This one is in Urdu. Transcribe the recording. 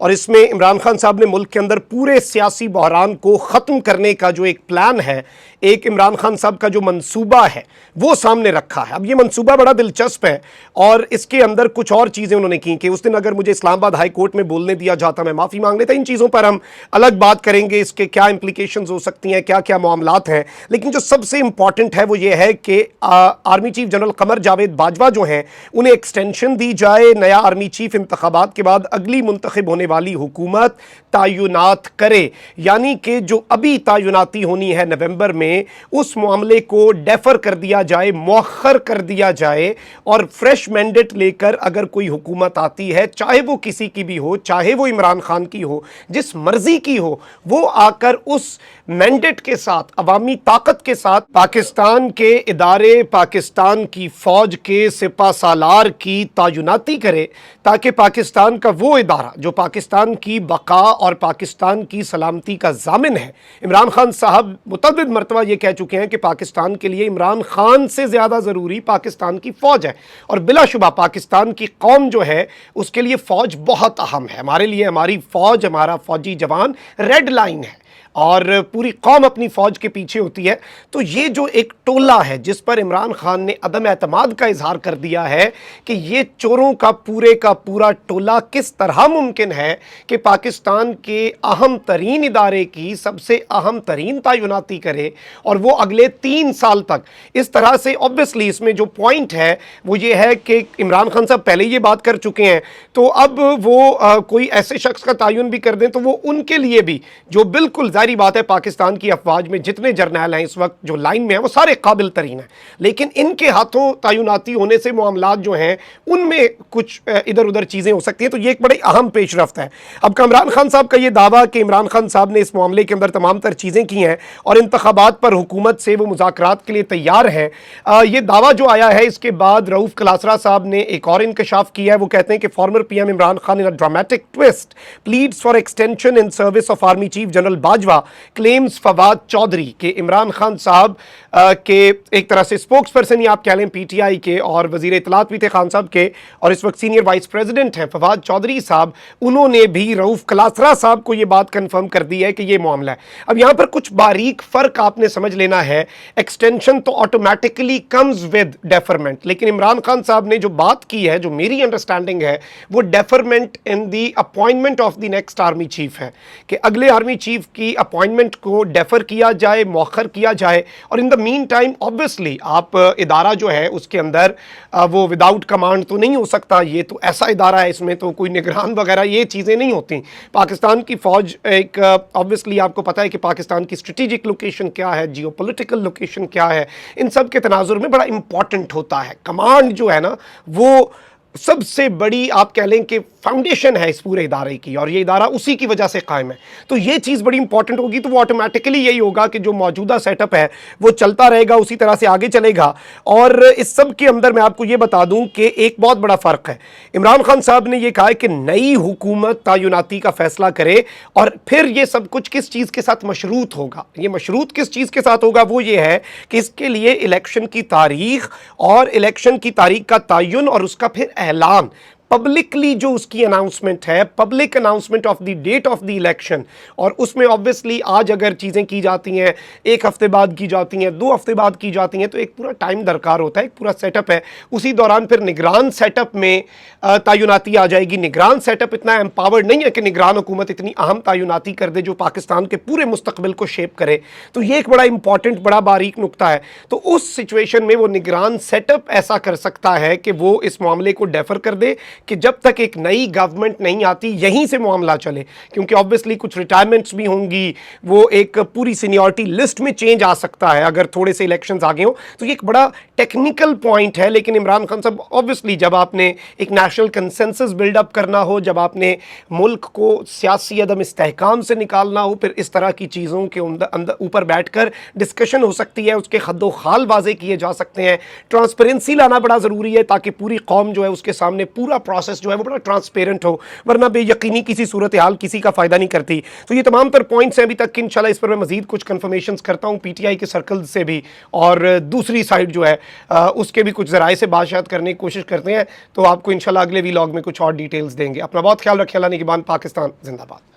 اور اس میں عمران خان صاحب نے ملک کے اندر پورے سیاسی بحران کو ختم کرنے کا جو ایک پلان ہے، ایک عمران خان صاحب کا جو منصوبہ ہے وہ سامنے رکھا ہے۔ اب یہ منصوبہ بڑا دلچسپ ہے اور اس کے اندر کچھ اور چیزیں انہوں نے کی کہ اس دن اگر مجھے اسلام آباد ہائی کورٹ میں بولنے دیا جاتا میں معافی مانگ لیتا۔ ان چیزوں پر ہم الگ بات کریں گے، اس کے کیا امپلیکیشنز ہو سکتی ہیں، کیا کیا معاملات ہیں، لیکن جو سب سے امپورٹنٹ ہے وہ یہ ہے کہ army chief general Qamar Javed Bajwa جو ہیں انہیں ایکسٹینشن دی جائے، نیا آرمی چیف انتخابات کے بعد اگلی منتخب ہونے والی حکومت تعینات کرے، یعنی کہ جو ابھی تعیناتی ہونی ہے نومبر میں اس معاملے کو ڈیفر کر دیا جائے، مؤخر کر دیا جائے، اور فریش مینڈیٹ لے کر اگر کوئی حکومت آتی ہے، چاہے وہ کسی کی بھی ہو، چاہے وہ عمران خان کی ہو، جس مرضی کی ہو، وہ آ کر اس مینڈیٹ کے ساتھ، عوامی طاقت کے ساتھ پاکستان کے ادارے، پاکستان کی فوج کے سپہ سالار کی تعیناتی کرے، تاکہ پاکستان کا وہ ادارہ جو پاکستان کی بقا اور پاکستان کی سلامتی کا ضامن ہے۔ عمران خان صاحب متعدد مرتبہ یہ کہہ چکے ہیں کہ پاکستان کے لیے عمران خان سے زیادہ ضروری پاکستان کی فوج ہے، اور بلا شبہ پاکستان کی قوم جو ہے اس کے لیے فوج بہت اہم ہے۔ ہمارے لیے ہماری فوج، ہمارا فوجی جوان ریڈ لائن ہے اور پوری قوم اپنی فوج کے پیچھے ہوتی ہے۔ تو یہ جو ایک ٹولہ ہے جس پر عمران خان نے عدم اعتماد کا اظہار کر دیا ہے کہ یہ چوروں کا پورا ٹولہ کس طرح ممکن ہے کہ پاکستان کے اہم ترین ادارے کی سب سے اہم ترین تعیناتی کرے اور وہ اگلے 3 سال تک اس طرح سے۔ obviously اس میں جو پوائنٹ ہے وہ یہ ہے کہ عمران خان صاحب پہلے یہ بات کر چکے ہیں، تو اب وہ کوئی ایسے شخص کا تعین بھی کر دیں تو وہ ان کے لیے بھی جو بالکل ظاہری بات ہے پاکستان کی افواج میں جتنے جرنیل ہیں اس وقت جو لائن میں ہیں وہ سارے قابل ترین ہیں، لیکن ان کے ہاتھوں تعیناتی ہونے سے معاملات جو ہیں ان میں کچھ ادھر ادھر چیزیں ہو سکتی ہیں۔ تو یہ ایک بڑی اہم پیش رفت ہے۔ اب کامران خان صاحب کا یہ دعویٰ کہ عمران خان صاحب نے اس معاملے کے اندر تمام تر چیزیں کی ہیں اور انتخابات پر حکومت سے وہ مذاکرات کے لیے تیار ہیں، یہ دعویٰ جو آیا ہے اس کے بعد رؤوف کلاسرا صاحب نے ایک اور انکشاف کیا ہے۔ وہ کہتے ہیں کہ farmer P M Imran Khan in dramatic twist pleads for extension in service of Army Chief General Bajwa claims Fawad Chaudhry کہ عمران خان صاحب کے ایک طرح سے سپوکس پرسن ہی آپ کہہ لیں پی ٹی آئی کے، اور وزیر اطلاعات بھی تھے خان صاحب کے، اور اس وقت سینئر وائس پریزیڈنٹ ہیں فواد چودھری صاحب، انہوں نے بھی رؤوف کلاسرا صاحب کو یہ بات کنفرم کر دی ہے کہ یہ معاملہ ہے۔ اب یہاں پر کچھ باریک فرق آپ نے سمجھ لینا ہے۔ ایکسٹینشن تو آٹومیٹکلی کمز ود ڈیفرمنٹ، لیکن عمران خان صاحب نے جو بات کی ہے، جو میری انڈرسٹینڈنگ ہے، وہ ڈیفرمنٹ ان the appointment of the next army chief ہے، کہ اگلے آرمی چیف کی اپوائنٹمنٹ کو ڈیفر کیا جائے، مؤخر کیا جائے، اور ان دا مین ٹائم obviously آپ ادارہ جو ہے اس کے اندر وہ وداؤٹ کمانڈ تو نہیں ہو سکتا، یہ تو ایسا ادارہ ہے اس میں تو کوئی نگران وغیرہ یہ چیزیں نہیں ہوتی۔ پاکستان کی فوج ایک obviously آپ کو پتہ ہے کہ پاکستان کی اسٹریٹجک لوکیشن کیا ہے، جیو پولیٹیکل لوکیشن کیا ہے، ان سب کے تناظر میں بڑا امپورٹنٹ ہوتا ہے۔ کمانڈ جو ہے نا وہ سب سے بڑی آپ کہہ لیں کہ فاؤنڈیشن ہے اس پورے ادارے کی، اور یہ ادارہ اسی کی وجہ سے قائم ہے، تو یہ چیز بڑی امپورٹنٹ ہوگی۔ تو وہ آٹومیٹکلی یہی ہوگا کہ جو موجودہ سیٹ اپ ہے وہ چلتا رہے گا، اسی طرح سے آگے چلے گا۔ اور اس سب کے اندر میں آپ کو یہ بتا دوں کہ ایک بہت بڑا فرق ہے۔ عمران خان صاحب نے یہ کہا ہے کہ نئی حکومت تعیناتی کا فیصلہ کرے، اور پھر یہ سب کچھ کس چیز کے ساتھ مشروط ہوگا، یہ مشروط کس چیز کے ساتھ ہوگا، وہ یہ ہے کہ اس کے لیے الیکشن کی تاریخ اور الیکشن کی تاریخ کا تعین اور اس کا پھر اعلان پبلکلی، جو اس کی اناؤنسمنٹ ہے، public announcement of the debt of the election, اور اس میں obviously آج اگر چیزیں کی جاتی ہیں 1 ہفتے بعد کی جاتی ہیں، 2 ہفتے بعد کی جاتی ہیں، تو ایک پورا ٹائم درکار ہوتا ہے، ایک پورا سیٹ اپ ہے۔ اسی دوران پھر نگران سیٹ اپ میں تعیناتی آ جائے گی۔ نگران سیٹ اپ اتنا امپاورڈ نہیں ہے کہ نگران حکومت اتنی اہم تعیناتی کر دے جو پاکستان کے پورے مستقبل کو شیپ کرے، تو یہ ایک بڑا امپورٹنٹ بڑا باریک نقطہ ہے۔ تو اس سچویشن میں وہ نگران سیٹ اپ ایسا کر سکتا ہے کہ وہ اس معاملے کو ڈیفر کر دے کہ جب تک ایک نئی گورنمنٹ نہیں آتی یہیں سے معاملہ چلے، کیونکہ obviously کچھ ریٹائرمنٹس بھی ہوں گی، وہ ایک پوری سینیورٹی لسٹ میں چینج آ سکتا ہے اگر تھوڑے سے الیکشنز آگے ہوں، تو یہ ایک بڑا ٹیکنیکل پوائنٹ ہے۔ لیکن عمران خان صاحب obviously جب آپ نے ایک نیشنل کنسنسس بلڈ اپ کرنا ہو، جب آپ نے ملک کو سیاسی عدم استحکام سے نکالنا ہو، پھر اس طرح کی چیزوں کے اوپر بیٹھ کر ڈسکشن ہو سکتی ہے، اس کے خد و خال واضح کیے جا سکتے ہیں، ٹرانسپیرنسی لانا بڑا ضروری ہے تاکہ پوری قوم جو ہے اس کے سامنے پورا پروسیس جو ہے وہ بڑا ٹرانسپیرنٹ ہو، ورنہ بے یقینی کسی صورتحال کسی کا فائدہ نہیں کرتی. تو یہ تمام تر پوائنٹس ہیں ابھی تک، انشاءاللہ اس پر میں مزید کچھ کنفرمیشنز کرتا ہوں پی ٹی آئی کے سرکل سے بھی، اور دوسری سائڈ جو ہے اس کے بھی کچھ ذرائع سے بات شاید کرنے کی کوشش کرتے ہیں. تو آپ کو انشاءاللہ اگلے ویلاگ میں کچھ اور ڈیٹیلز دیں گے. اپنا بہت خیال رکھیں. اللہ نگہبان. پاکستان زندہ باد.